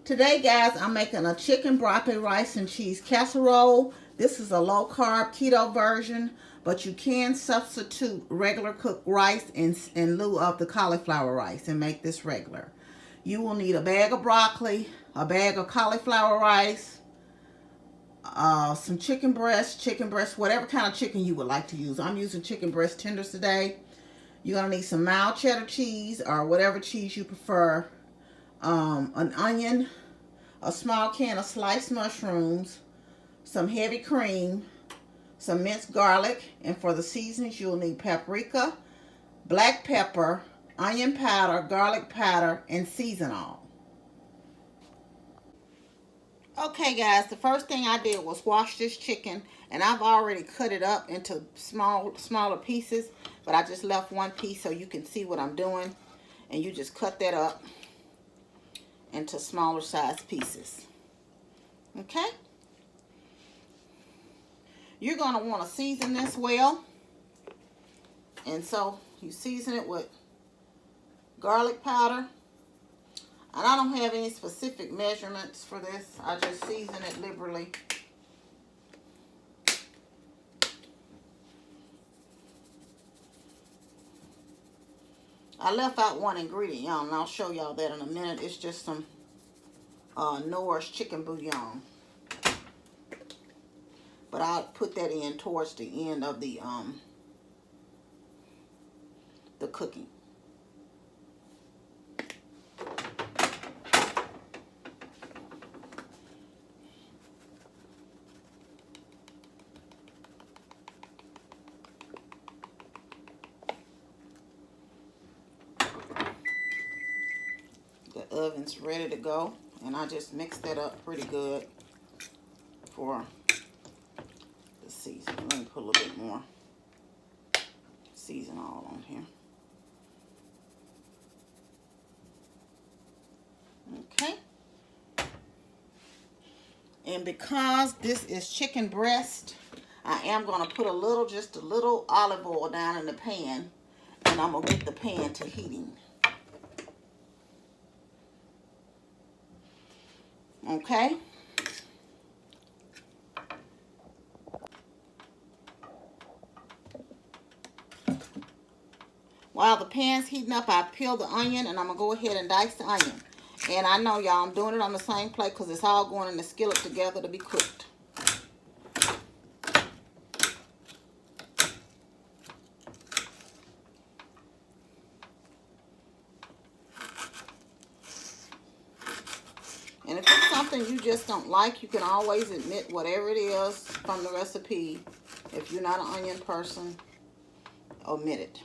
Today, guys, I'm making a chicken broccoli rice and cheese casserole. This is a low carb keto version, but you can substitute regular cooked rice in lieu of the cauliflower rice and make this regular. You will need a bag of broccoli, a bag of cauliflower rice, some chicken breast, whatever kind of chicken you would like to use. I'm using chicken breast tenders today. You're going to need some mild cheddar cheese or whatever cheese you prefer, an onion, a small can of sliced mushrooms, some heavy cream, some minced garlic, and for the seasonings you'll need paprika, black pepper, onion powder, garlic powder, and seasonal. Okay guys, the first thing I did was wash this chicken, and I've already cut it up into smaller pieces, but I just left one piece so you can see what I'm doing, and you just cut that up into smaller size pieces. Okay? You're going to want to season this well, and so you season it with garlic powder. And I don't have any specific measurements for this. I just season it liberally. I left out one ingredient, y'all, and I'll show y'all that in a minute. It's just some Norris chicken bouillon. But I'll put that in towards the end of the cooking. The oven's ready to go, and I just mixed that up pretty good for the season. Let me put a little bit more season all on here. Okay. And because this is chicken breast, I am going to put just a little olive oil down in the pan, and I'm going to get the pan to heating. Okay. While the pan's heating up, I peel the onion, and I'm going to go ahead and dice the onion. And I know, y'all, I'm doing it on the same plate because it's all going in the skillet together to be cooked. And if it's something you just don't like, you can always omit whatever it is from the recipe. If you're not an onion person, omit it.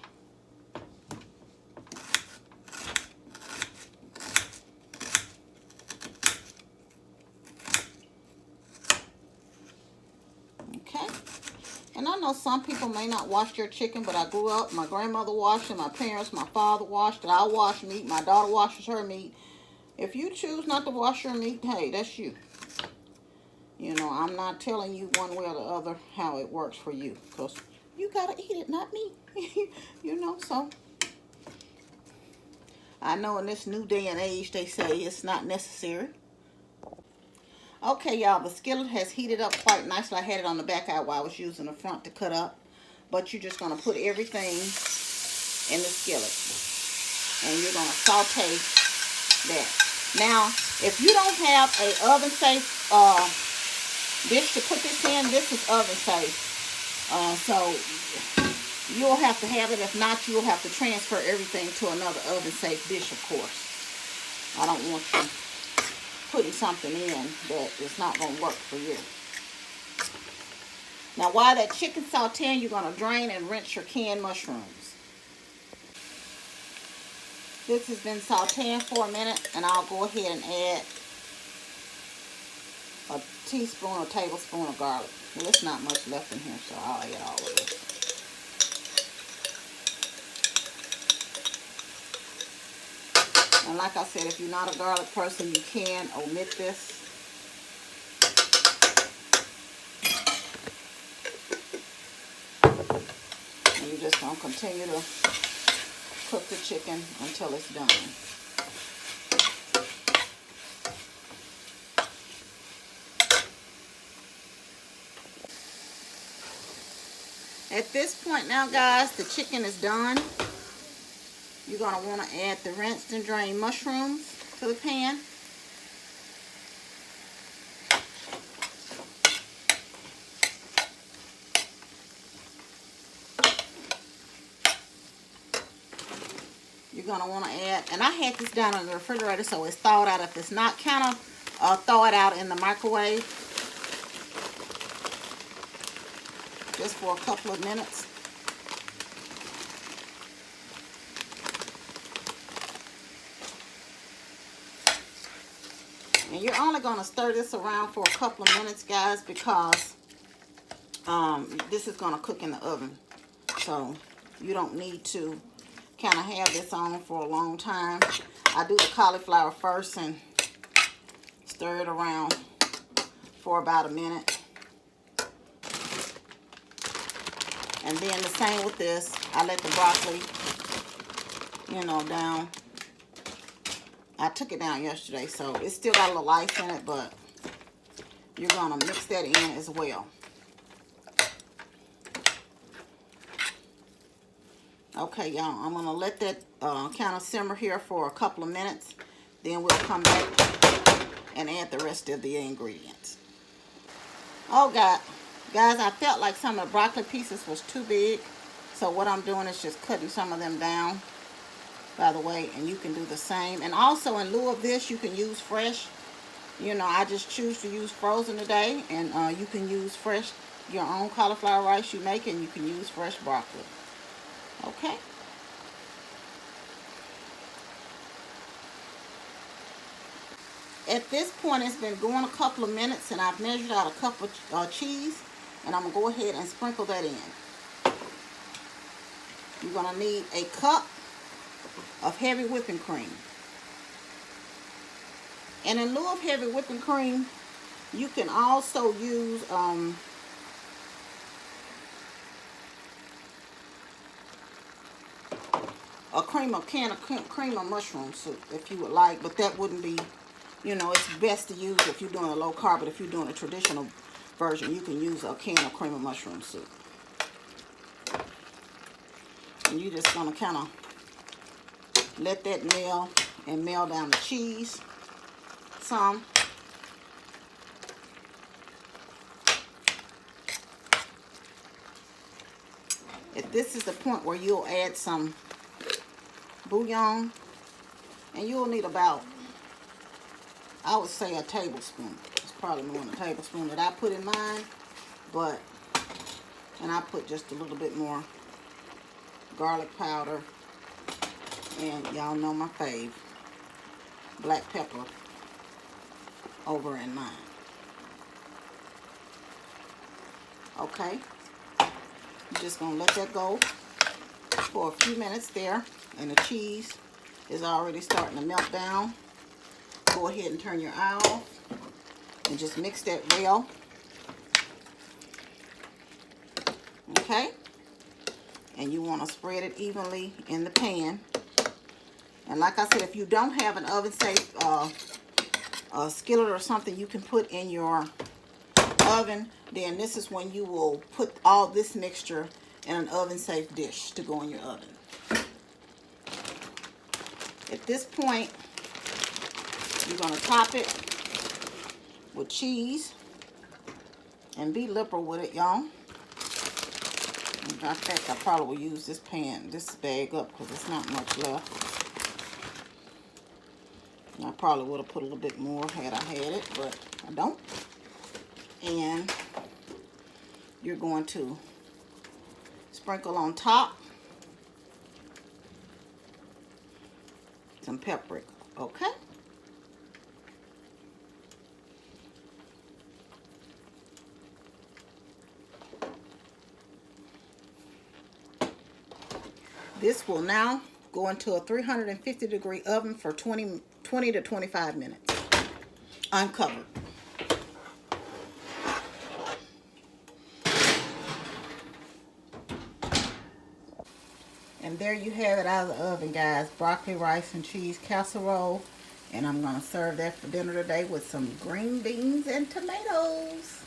Okay. And I know some people may not wash their chicken, but I grew up, my grandmother washed it, my parents, my father washed it, I wash meat, my daughter washes her meat. If you choose not to wash your meat, hey, that's you. You know, I'm not telling you one way or the other how it works for you, because you got to eat it, not me. You know, so I know in this new day and age, they say it's not necessary. Okay, y'all, the skillet has heated up quite nicely. I had it on the back out while I was using the front to cut up. But you're just going to put everything in the skillet. And you're going to saute that. Now, if you don't have a oven safe dish to put this in, this is oven safe. So you'll have to have it. If not, you'll have to transfer everything to another oven safe dish, of course. I don't want you putting something in that is not going to work for you. Now, while that chicken sauteing, you're going to drain and rinse your canned mushrooms. This has been sauteing for a minute, and I'll go ahead and add a teaspoon or tablespoon of garlic. Well, there's not much left in here, so I'll add all of it. And like I said, if you're not a garlic person, you can omit this. And you're just going to continue to cook the chicken until it's done. At this point now, guys, the chicken is done. You're going to want to add the rinsed and drained mushrooms to the pan. You're going to want to add, and I had this down in the refrigerator so it's thawed out. If it's not, kind of thaw it out in the microwave just for a couple of minutes. And you're only going to stir this around for a couple of minutes, guys, because this is going to cook in the oven. So you don't need to kind of have this on for a long time. I do the cauliflower first and stir it around for about a minute. And then the same with this. I let the broccoli, down. I took it down yesterday, so it's still got a little ice in it, but you're going to mix that in as well. Okay, y'all, I'm going to let that kind of simmer here for a couple of minutes. Then we'll come back and add the rest of the ingredients. Oh, guys, I felt like some of the broccoli pieces was too big. So what I'm doing is just cutting some of them down, by the way, and you can do the same. And also, in lieu of this, you can use fresh. I just choose to use frozen today, and you can use fresh, your own cauliflower rice you make, and you can use fresh broccoli. Okay. At this point, it's been going a couple of minutes, and I've measured out a cup of cheese, and I'm going to go ahead and sprinkle that in. You're going to need a cup of heavy whipping cream. And in lieu of heavy whipping cream, you can also use a cream of mushroom soup if you would like, but that wouldn't be, it's best to use if you're doing a low carb. But if you're doing a traditional version, you can use a can of cream of mushroom soup. And you're just going to kind of let that melt and melt down the cheese some. If this is the point where you'll add some bouillon, and you'll need about, I would say, a tablespoon. It's probably more than a tablespoon that I put in mine, and I put just a little bit more garlic powder, and y'all know my fave, black pepper over in mine. Okay, you're just gonna let that go for a few minutes there, and the cheese is already starting to melt down. Go ahead and turn your eye off and just mix that well. Okay, and you want to spread it evenly in the pan. And like I said, if you don't have an oven safe a skillet or something you can put in your oven, then this is when you will put all this mixture in an oven safe dish to go in your oven. At this point, you're going to top it with cheese and be liberal with it, y'all. In fact, I probably will use this bag up because it's not much left. I probably would have put a little bit more had I had it, but I don't. And you're going to sprinkle on top some paprika, okay? This will now go into a 350-degree oven for 20 to 25 minutes, uncovered. And there you have it out of the oven, guys. Broccoli, rice, and cheese casserole. And I'm going to serve that for dinner today with some green beans and tomatoes.